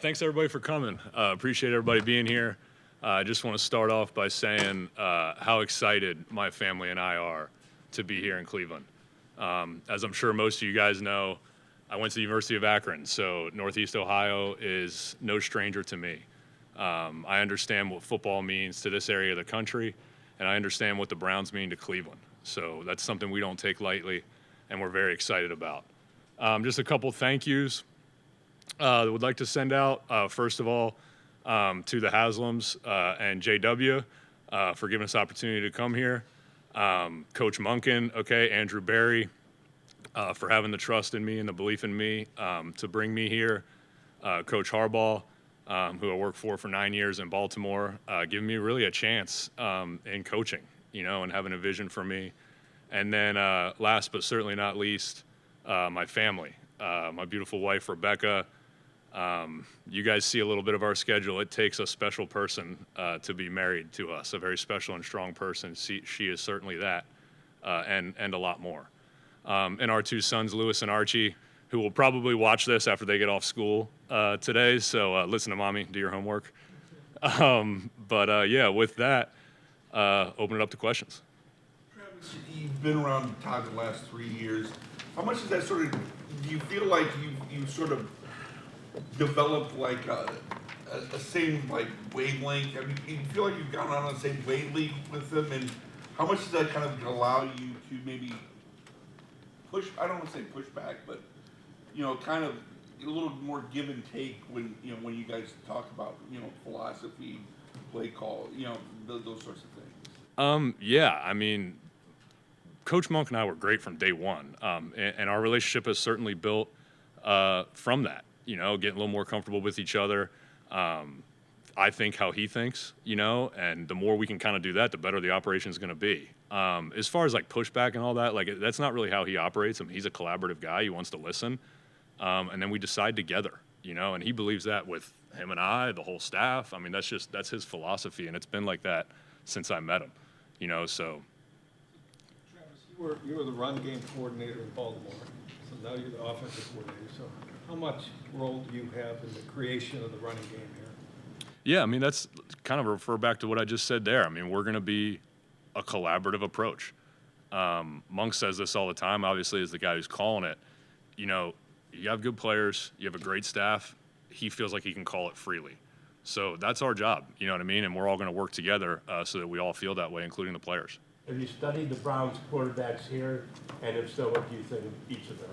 Thanks everybody for coming. Appreciate everybody being here. I just want to start off by saying how excited my family and I are to be here in Cleveland. As I'm sure most of you guys know, I went to the University of Akron, so Northeast Ohio is no stranger to me. I understand what football means to this area of the country, and I understand what the Browns mean to Cleveland. So that's something we don't take lightly, and we're very excited about. Just a couple thank yous that would like to send out. First of all, to the Haslams and JW for giving us the opportunity to come here. Coach Munkin, Andrew Barry, for having the trust in me and the belief in me to bring me here. Coach Harbaugh, who I worked for 9 years in Baltimore, giving me really a chance in coaching, and having a vision for me. And then last but certainly not least, my family, my beautiful wife, Rebecca. You guys see a little bit of our schedule. It takes a special person to be married to us, a very special and strong person. She is certainly that, and a lot more. And our two sons, Lewis and Archie, who will probably watch this after they get off school today. So listen to mommy, do your homework. Yeah, with that, open it up to questions. Travis, you've been around Todd the last 3 years. How much is that do you feel like you sort of developed like a same like wavelength? I mean, you feel like you've gotten on the same wavelength with them, and how much does that kind of allow you to maybe push? I don't want to say push back, but kind of a little more give and take when when you guys talk about philosophy, play call, those sorts of things. Yeah, I mean, Coach Monk and I were great from day one, and our relationship has certainly built from that. Getting a little more comfortable with each other. I think how he thinks, and the more we can kind of do that, the better the operation is going to be. As far as like pushback and all that, like that's not really how he operates. I mean, he's a collaborative guy. He wants to listen, and then we decide together. And he believes that with him and I, the whole staff. I mean, that's his philosophy, and it's been like that since I met him. So. Travis, you were the run game coordinator in Baltimore, so now you're the offensive coordinator. So how much role do you have in the creation of the running game here? Yeah, I mean, that's kind of refer back to what I just said there. I mean, we're going to be a collaborative approach. Monk says this all the time, obviously, as the guy who's calling it. You have good players, you have a great staff. He feels like he can call it freely. So that's our job, you know what I mean? And we're all going to work together so that we all feel that way, including the players. Have you studied the Browns quarterbacks here? And if so, what do you think of each of them?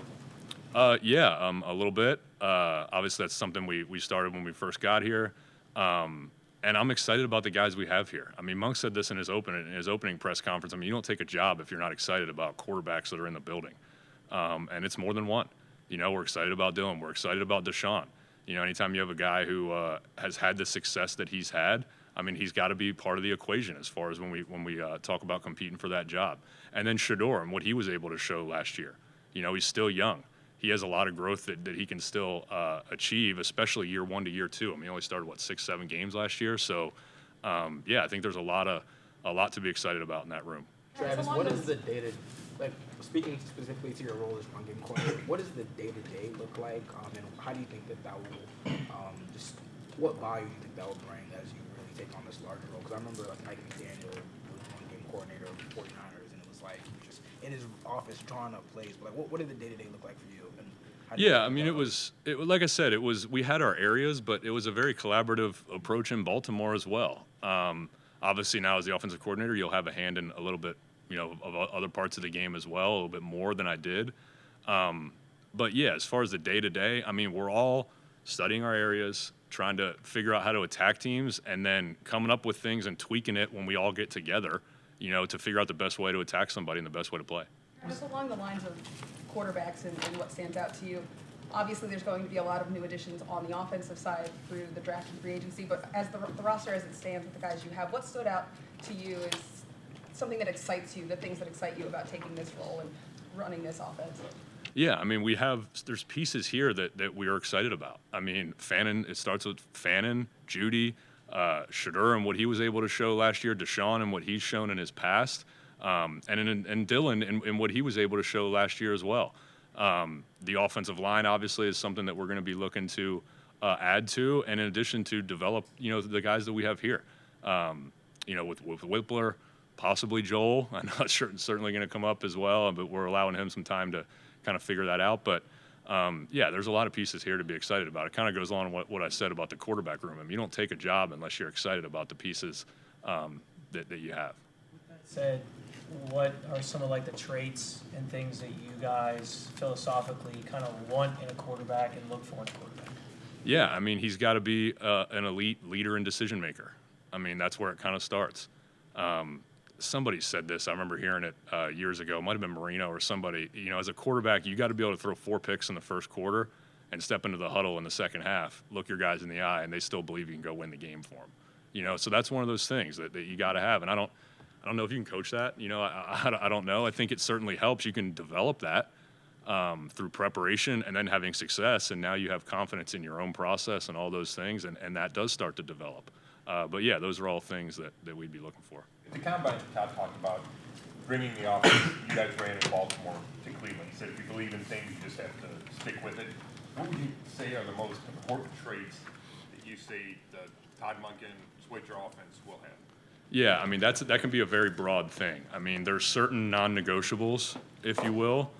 Yeah, a little bit. Obviously, that's something we started when we first got here. And I'm excited about the guys we have here. I mean, Monk said this in his opening press conference. I mean, you don't take a job if you're not excited about quarterbacks that are in the building. And it's more than one. We're excited about Dylan. We're excited about Deshaun. Anytime you have a guy who has had the success that he's had, I mean, he's got to be part of the equation as far as when we talk about competing for that job. And then Shador and what he was able to show last year. He's still young. He has a lot of growth that he can still achieve, especially year one to year two. I mean, he only started 6-7 games last year, so yeah, I think there's a lot to be excited about in that room. Travis, what is the day-to-day, like speaking specifically to your role as run game coordinator, what does the day-to-day look like, and how do you think that will just what value do you think that will bring as you really take on this larger role? Because I remember like Mike McDaniel was run game coordinator of the 49ers, and it was like he was just in his office drawing up plays. But like, what did the day-to-day look like for you? Yeah, I mean, it was like I said, we had our areas, but it was a very collaborative approach in Baltimore as well. Obviously, now as the offensive coordinator, you'll have a hand in a little bit, of other parts of the game as well, a little bit more than I did. But yeah, as far as the day-to-day, I mean, we're all studying our areas, trying to figure out how to attack teams, and then coming up with things and tweaking it when we all get together, to figure out the best way to attack somebody and the best way to play. Just along the lines of quarterbacks and what stands out to you, obviously there's going to be a lot of new additions on the offensive side through the draft and free agency, but as the roster as it stands with the guys you have, what stood out to you is something that excites you, the things that excite you about taking this role and running this offense? Yeah, I mean, there's pieces here that we are excited about. I mean, it starts with Fannin, Judy, Shador and what he was able to show last year, Deshaun and what he's shown in his past, and Dylan and what he was able to show last year as well. The offensive line obviously is something that we're going to be looking to add to, and in addition to develop, the guys that we have here. With Whippler, possibly Joel. I'm not sure, certainly going to come up as well, but we're allowing him some time to kind of figure that out. But there's a lot of pieces here to be excited about. It kind of goes on what I said about the quarterback room. I mean, you don't take a job unless you're excited about the pieces that you have. That said, what are some of like the traits and things that you guys philosophically kind of want in a quarterback and look for in a quarterback? Yeah, I mean, he's got to be an elite leader and decision maker. I mean, that's where it kind of starts. Somebody said this. I remember hearing it years ago. It might have been Marino or somebody. As a quarterback, you got to be able to throw 4 picks in the first quarter and step into the huddle in the second half, look your guys in the eye, and they still believe you can go win the game for them. So that's one of those things that you got to have. And I don't know if you can coach that. I don't know. I think it certainly helps. You can develop that through preparation and then having success. And now you have confidence in your own process and all those things. And that does start to develop. But yeah, those are all things that we'd be looking for. At the combine, Todd talked about bringing the offense you guys ran in Baltimore to Cleveland. He said if you believe in things, you just have to stick with it. What would you say are the most important traits that you say the Todd Monken Switzer offense will have? Yeah, I mean, that can be a very broad thing. I mean, there's certain non-negotiables, if you will,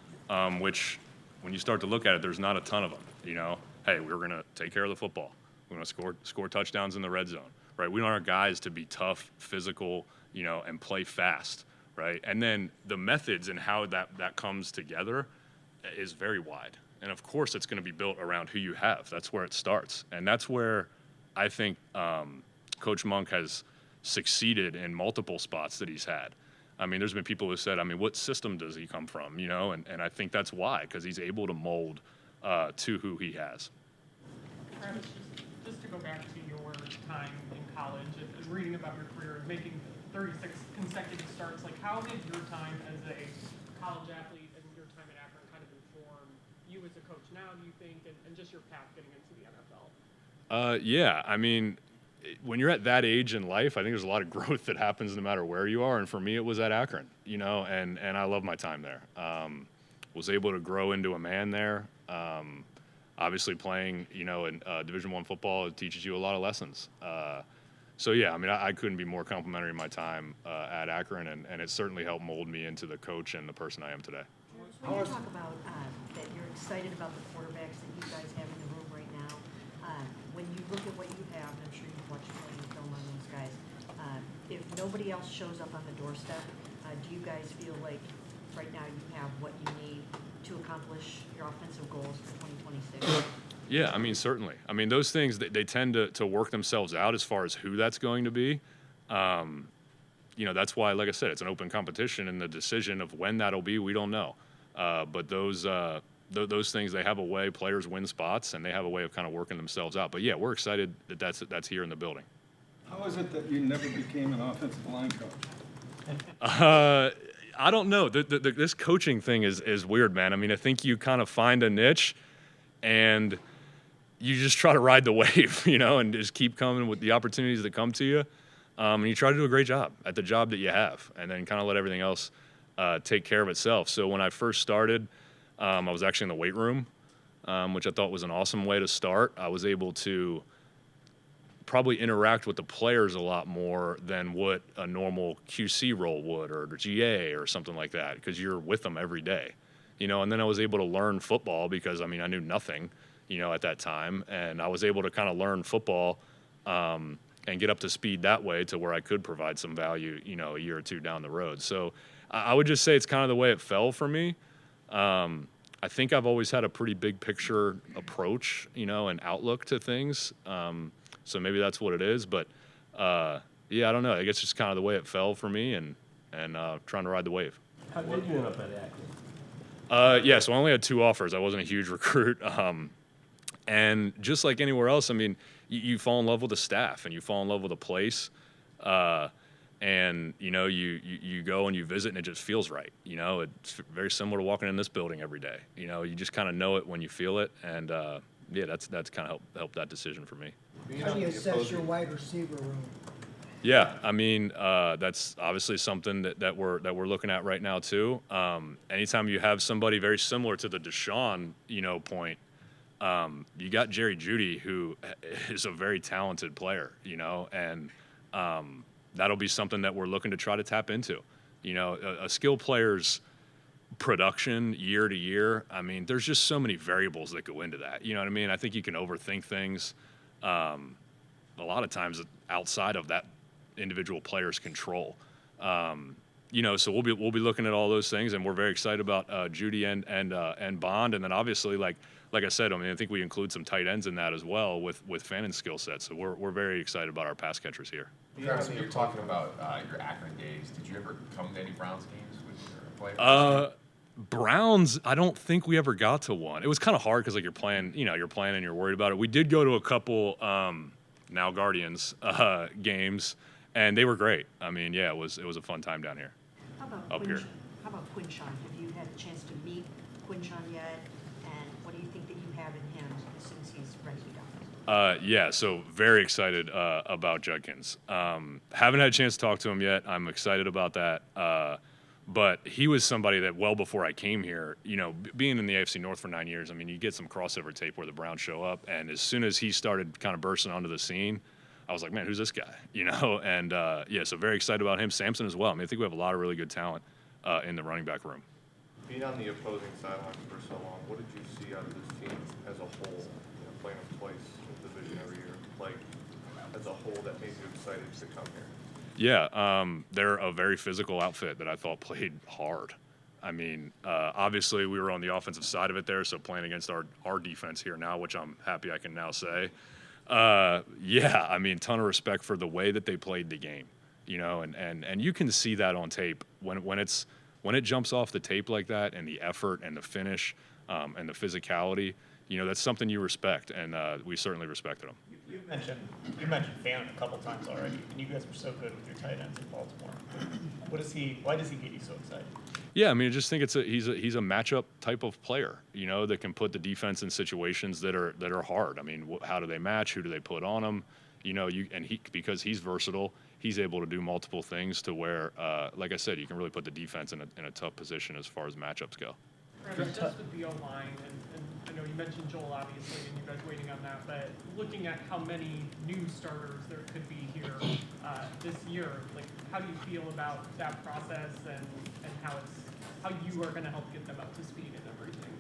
which when you start to look at it, there's not a ton of them. Hey, we're going to take care of the football. We're going to score touchdowns in the red zone, right? We want our guys to be tough, physical, and play fast, right? And then the methods and how that comes together is very wide. And of course, it's going to be built around who you have. That's where it starts. And that's where I think Coach Monk has succeeded in multiple spots that he's had. I mean, there's been people who said, what system does he come from, And I think that's why, because he's able to mold to who he has. Travis, just to go back to your time in college and reading about your career and making 36 consecutive starts, like how did your time as a college athlete and your time at Akron kind of inform you as a coach now, do you think, and just your path getting into the NFL? Yeah, I mean, when you're at that age in life, I think there's a lot of growth that happens no matter where you are. And for me, it was at Akron, and I love my time there. Was able to grow into a man there. Obviously playing, in Division I football, it teaches you a lot of lessons. So yeah, I mean, I couldn't be more complimentary of my time at Akron, and it certainly helped mold me into the coach and the person I am today. When you talk about that you're excited about the quarterbacks that you guys have in the room right now, when you look at what you have, and I'm sure you've watched plenty of film on those guys, if nobody else shows up on the doorstep, do you guys feel like right now you have what you need to accomplish your offensive goals for 2026? Yeah, I mean, certainly. I mean, those things, they tend to work themselves out as far as who that's going to be. That's why, like I said, it's an open competition, and the decision of when that'll be, we don't know. But those things, they have a way. Players win spots, and they have a way of kind of working themselves out. But yeah, we're excited that that's here in the building. How is it that you never became an offensive line coach? I don't know. This coaching thing is weird, man. I mean, I think you kind of find a niche, and you just try to ride the wave, and just keep coming with the opportunities that come to you. And you try to do a great job at the job that you have, and then kind of let everything else take care of itself. So when I first started, I was actually in the weight room, which I thought was an awesome way to start. I was able to probably interact with the players a lot more than what a normal QC role would, or GA or something like that, because you're with them every day, and then I was able to learn football because, I mean, I knew nothing, at that time, and I was able to kind of learn football and get up to speed that way to where I could provide some value, a year or two down the road. So I would just say it's kind of the way it fell for me. I think I've always had a pretty big picture approach, and outlook to things. So maybe that's what it is. But, yeah, I don't know. I guess it's just kind of the way it fell for me, and trying to ride the wave. How did you end up at Akron? Yeah, so I only had 2 offers. I wasn't a huge recruit. And just like anywhere else, I mean, you fall in love with the staff, and you fall in love with a place. And, you go and you visit, and it just feels right. It's very similar to walking in this building every day. You just kind of know it when you feel it. And, yeah, that's kind of helped that decision for me. How do you assess your wide receiver room? Yeah, I mean, that's obviously something that we're looking at right now too. Anytime you have somebody very similar to the Deshaun, point, you got Jerry Jeudy, who is a very talented player, and that'll be something that we're looking to try to tap into. A skilled player's production year to year, I mean, there's just so many variables that go into that. You know what I mean? I think you can overthink things a lot of times outside of that individual player's control. So we'll be looking at all those things, and we're very excited about Judy and Bond, and then obviously like I said, I mean, I think we include some tight ends in that as well with Fannon's skill set. So we're very excited about our pass catchers here. Travis, when you're talking about your Akron days, did you ever come to any Browns games with your players? Browns, I don't think we ever got to one. It was kind of hard because you're playing and you're worried about it. We did go to a couple now Guardians games, and they were great. I mean, yeah, it was a fun time down here. How about Up here. How about Quinshawn? Have you had a chance to meet Quinshawn yet? And what do you think that you have in him since he's ready to go? Yeah, so very excited about Judkins. Haven't had a chance to talk to him yet. I'm excited about that. But he was somebody that well before I came here, being in the AFC North for 9 years, I mean, you get some crossover tape where the Browns show up, and as soon as he started kind of bursting onto the scene, I was like, man, who's this guy? And so very excited about him. Samson as well. I mean, I think we have a lot of really good talent in the running back room. Being on the opposing sidelines for so long, what did you see out of this team as a whole? Playing them twice in the division every year, like as a whole, that made you excited to come here? Yeah, they're a very physical outfit that I thought played hard. I mean, obviously we were on the offensive side of it there, so playing against our defense here now, which I'm happy I can now say. I mean, ton of respect for the way that they played the game, and you can see that on tape when it jumps off the tape like that, and the effort and the finish and the physicality, that's something you respect, and we certainly respected them. You mentioned Fannin a couple times already, and you guys were so good with your tight ends in Baltimore. Why does he get you so excited? Yeah, I mean, I just think he's a matchup type of player, that can put the defense in situations that are hard. I mean, how do they match? Who do they put on him? Because he's versatile, he's able to do multiple things to where, like I said, you can really put the defense in a tough position as far as matchups go. Travis, just with the O-line, and I know you mentioned Joel, obviously, and you guys waiting on that, but looking at how many new starters there could be here this year, like, how do you feel about that process and how you are going to help get them up to speed and everything?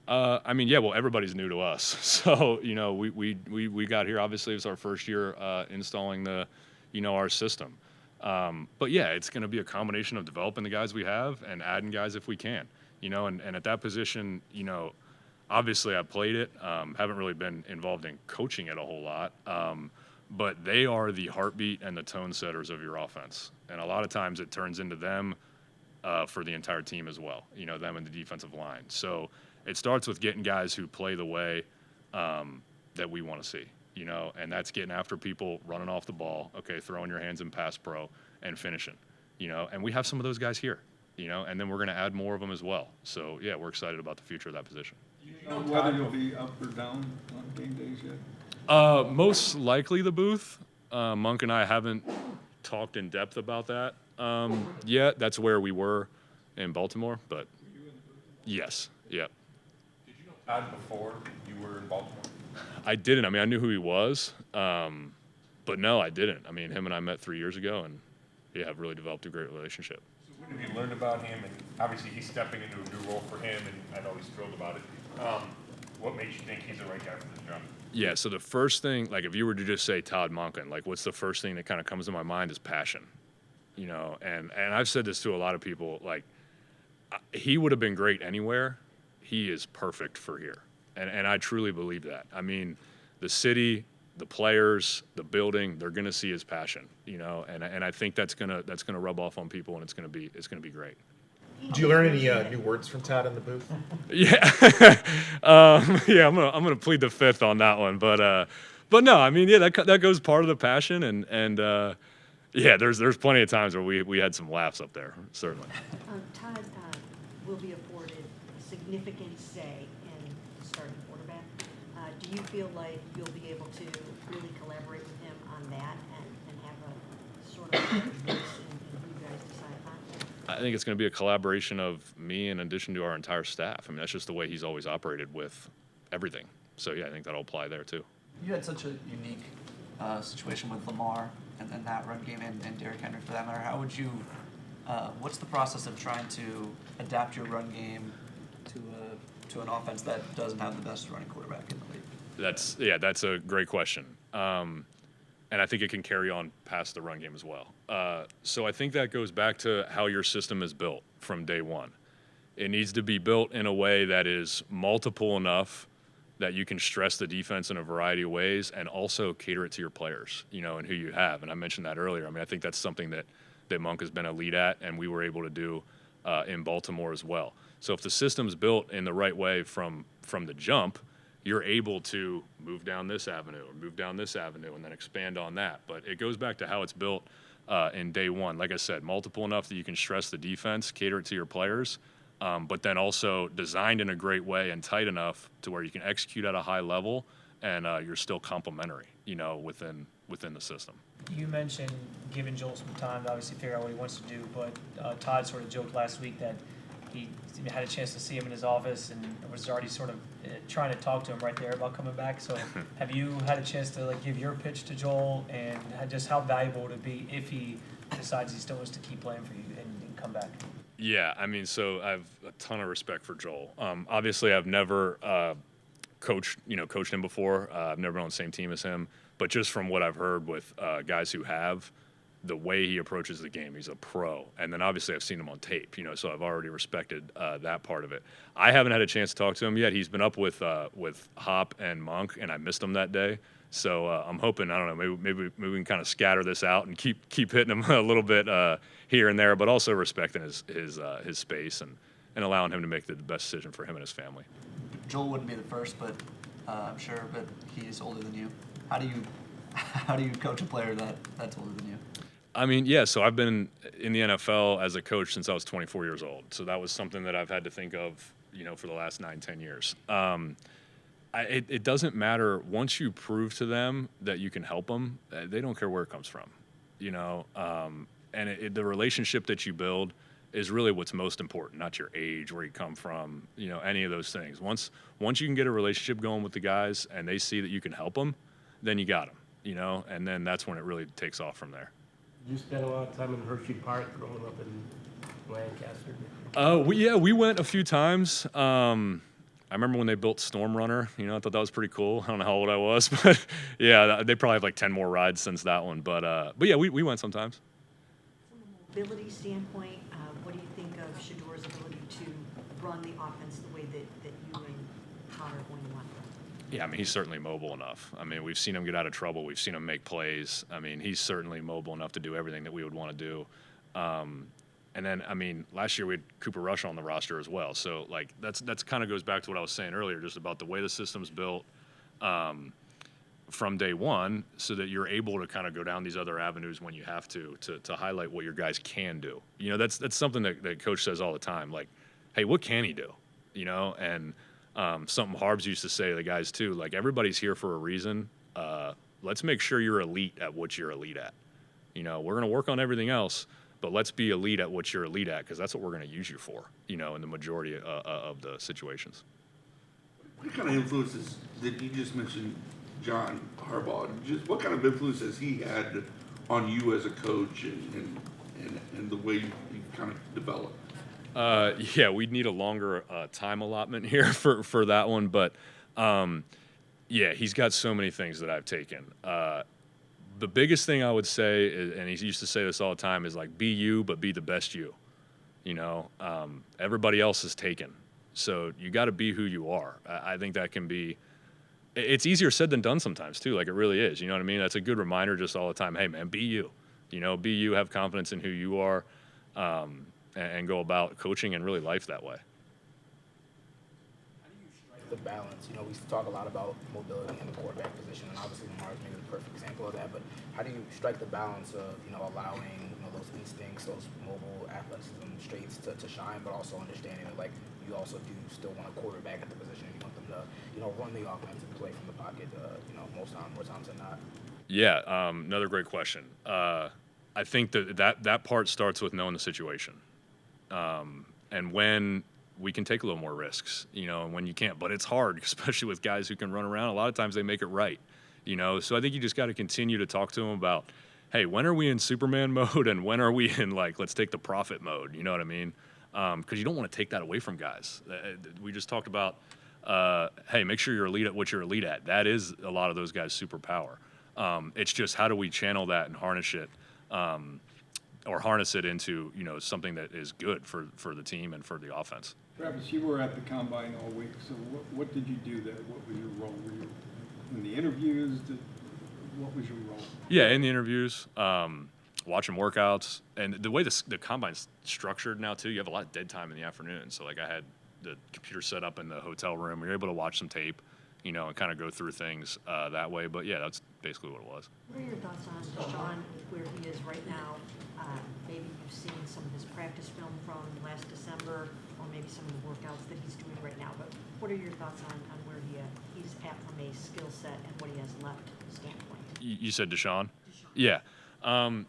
I mean, yeah, well, everybody's new to us. So, we got here, obviously, it was our first year installing our system. But yeah, it's going to be a combination of developing the guys we have and adding guys if we can, and at that position, obviously I played it, haven't really been involved in coaching it a whole lot. But they are the heartbeat and the tone setters of your offense. And a lot of times it turns into them for the entire team as well, them and the defensive line. So it starts with getting guys who play the way that we want to see, and that's getting after people, running off the ball, throwing your hands in pass pro and finishing, and we have some of those guys here, and then we're going to add more of them as well. So, yeah, we're excited about the future of that position. Do you know whether you'll be up or down on game days yet? Most likely the booth. Monk and I haven't talked in depth about that yet. That's where we were in Baltimore, but yes, yeah. Did you know Todd before you were in Baltimore? I didn't. I mean, I knew who he was, but no, I didn't. I mean, him and I met 3 years ago, and have really developed a great relationship. So when have you learned about him? And obviously he's stepping into a new role for him, and I know he's thrilled about it. What makes you think he's the right guy for this job? Yeah, so the first thing, like if you were to just say Todd Monken, like what's the first thing that kind of comes to my mind is passion, and I've said this to a lot of people, like he would have been great anywhere. He is perfect for here. And I truly believe that. I mean, the city, the players, the building, they're gonna see his passion, and I think that's gonna rub off on people, and it's gonna be great. Did you learn any new words from Todd in the booth? Yeah, I'm gonna plead the fifth on that one, but no, I mean, yeah, that goes part of the passion, and yeah, there's plenty of times where we had some laughs up there, certainly. Todd will be afforded a significant say in the starting quarterback. Do you feel like you'll be able to really collaborate with him on that and have a sort of voice in who you guys decide upon? I think it's going to be a collaboration of me in addition to our entire staff. I mean, that's just the way he's always operated with everything, So yeah, I think that'll apply there too. You had such a unique situation with Lamar and that run game and Derrick Henry for that matter. How would you, what's the process of trying to adapt your run game to an offense that doesn't have the best running quarterback in the league? That's a great question. And I think it can carry on past the run game as well. So I think that goes back to how your system is built from day one. It needs to be built in a way that is multiple enough that you can stress the defense in a variety of ways and also cater it to your players, and who you have. And I mentioned that earlier. I mean, I think that's something that Monk has been a lead at, and we were able to do in Baltimore as well. So if the system's built in the right way from the jump, you're able to move down this avenue or move down this avenue and then expand on that. But it goes back to how it's built in day one. Like I said, multiple enough that you can stress the defense, cater it to your players, but then also designed in a great way and tight enough to where you can execute at a high level and you're still complementary, within the system. You mentioned giving Joel some time to obviously figure out what he wants to do, but Todd sort of joked last week that he had a chance to see him in his office and was already sort of trying to talk to him right there about coming back. So have you had a chance to give your pitch to Joel, and just how valuable would it be if he decides he still wants to keep playing for you and come back? Yeah, I mean, so I have a ton of respect for Joel. Obviously, I've never coached him before. I've never been on the same team as him. But just from what I've heard with guys who have, the way he approaches the game, he's a pro. And then obviously I've seen him on tape, so I've already respected that part of it. I haven't had a chance to talk to him yet. He's been up with Hop and Monk, and I missed him that day. So I'm hoping, I don't know, maybe we can kind of scatter this out and keep hitting him a little bit here and there, but also respecting his space and allowing him to make the best decision for him and his family. Joel wouldn't be the first, but I'm sure, but he's older than you. How do you coach a player that's older than you? I mean, yeah, so I've been in the NFL as a coach since I was 24 years old. So that was something that I've had to think of, for the last 9-10 years. It doesn't matter. Once you prove to them that you can help them, they don't care where it comes from, and the relationship that you build is really what's most important, not your age, where you come from, any of those things. Once you can get a relationship going with the guys and they see that you can help them, then you got them, and then that's when it really takes off from there. You spent a lot of time in Hershey Park growing up in Lancaster. We went a few times. I remember when they built Storm Runner. I thought that was pretty cool. I don't know how old I was, but yeah, they probably have like 10 more rides since that one. But yeah, we went sometimes. From a mobility standpoint, what do you think of Shador's ability to run the offense the way that you and Todd are going to want? Yeah, I mean, he's certainly mobile enough. I mean, we've seen him get out of trouble. We've seen him make plays. I mean, he's certainly mobile enough to do everything that we would want to do. And then, I mean, last year we had Cooper Rush on the roster as well. So, that's kind of goes back to what I was saying earlier, just about the way the system's built from day one, so that you're able to kind of go down these other avenues when you have to highlight what your guys can do. That's something that Coach says all the time. Like, hey, what can he do? And something Harbs used to say to the guys too, everybody's here for a reason. Let's make sure you're elite at what you're elite at. We're going to work on everything else, but let's be elite at what you're elite at, because that's what we're going to use you for, in the majority of the situations. What kind of influences did you just mention, John Harbaugh? Just what kind of influence has he had on you as a coach and the way you kind of developed? Yeah, we'd need a longer time allotment here for that one, but yeah, he's got so many things that I've taken. The biggest thing I would say is, and he used to say this all the time, is be you, but be the best you. Everybody else is taken, so you got to be who you are. I think that can be. It's easier said than done sometimes too. It really is. You know what I mean? That's a good reminder just all the time. Hey man, be you. Be you. Have confidence in who you are. And go about coaching and really life that way. How do you strike the balance? We talk a lot about mobility in the quarterback position, and obviously Lamar is maybe the perfect example of that. But how do you strike the balance of allowing those instincts, those mobile athleticism traits to shine, but also understanding that you also do still want a quarterback at the position. You want them to run the offense and play from the pocket. More times than not. Yeah, another great question. I think that part starts with knowing the situation. And when we can take a little more risks, and when you can't. But it's hard, especially with guys who can run around. A lot of times they make it right, So I think you just got to continue to talk to them about, hey, when are we in Superman mode and when are we in, let's take the profit mode? You know what I mean? Because you don't want to take that away from guys. We just talked about, hey, make sure you're elite at what you're elite at. That is a lot of those guys' superpower. It's just how do we channel that and harness it, or harness it into something that is good for the team and for the offense. Travis, you were at the combine all week, so what did you do there? What was your role? Were you in the interviews? What was your role? Yeah, in the interviews, watching workouts, and the way the combine's structured now too, you have a lot of dead time in the afternoon. So I had the computer set up in the hotel room. We were able to watch some tape, and kind of go through things that way. But yeah, that's basically what it was. What are your thoughts on Deshaun, where he is right now? Maybe you've seen some of his practice film from last December, or maybe some of the workouts that he's doing right now. But what are your thoughts on where he's at from a skill set and what he has left standpoint? You said Deshaun? Yeah.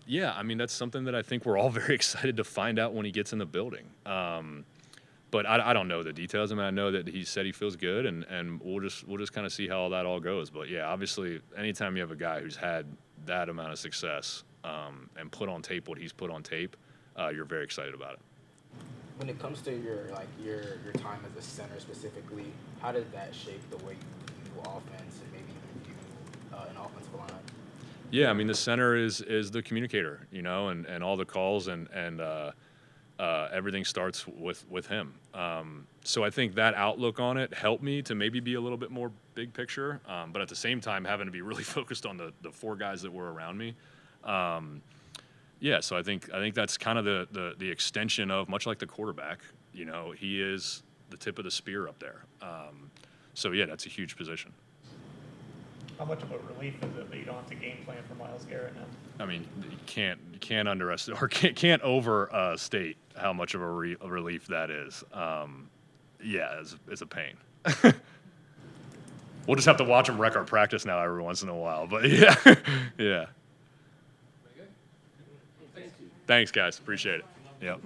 Yeah, I mean, that's something that I think we're all very excited to find out when he gets in the building. But I don't know the details. I mean, I know that he said he feels good, and we'll just kind of see how that all goes. But yeah, obviously, anytime you have a guy who's had that amount of success and put on tape what he's put on tape, you're very excited about it. When it comes to your time as a center specifically, how did that shape the way you view offense and maybe even view an offensive lineup? Yeah, I mean, the center is the communicator, and all the calls and everything starts with him. So I think that outlook on it helped me to maybe be a little bit more big picture, but at the same time having to be really focused on the four guys that were around me. Yeah, so I think that's kind of the extension of, much like the quarterback, he is the tip of the spear up there. So yeah, that's a huge position. How much of a relief is it that you don't have to game plan for Myles Garrett now? I mean, you can't underestimate or can't overstate how much of a relief that is. Yeah, it's a pain. We'll just have to watch him wreck our practice now every once in a while. But yeah, yeah. Thanks, guys. Appreciate it. Yep.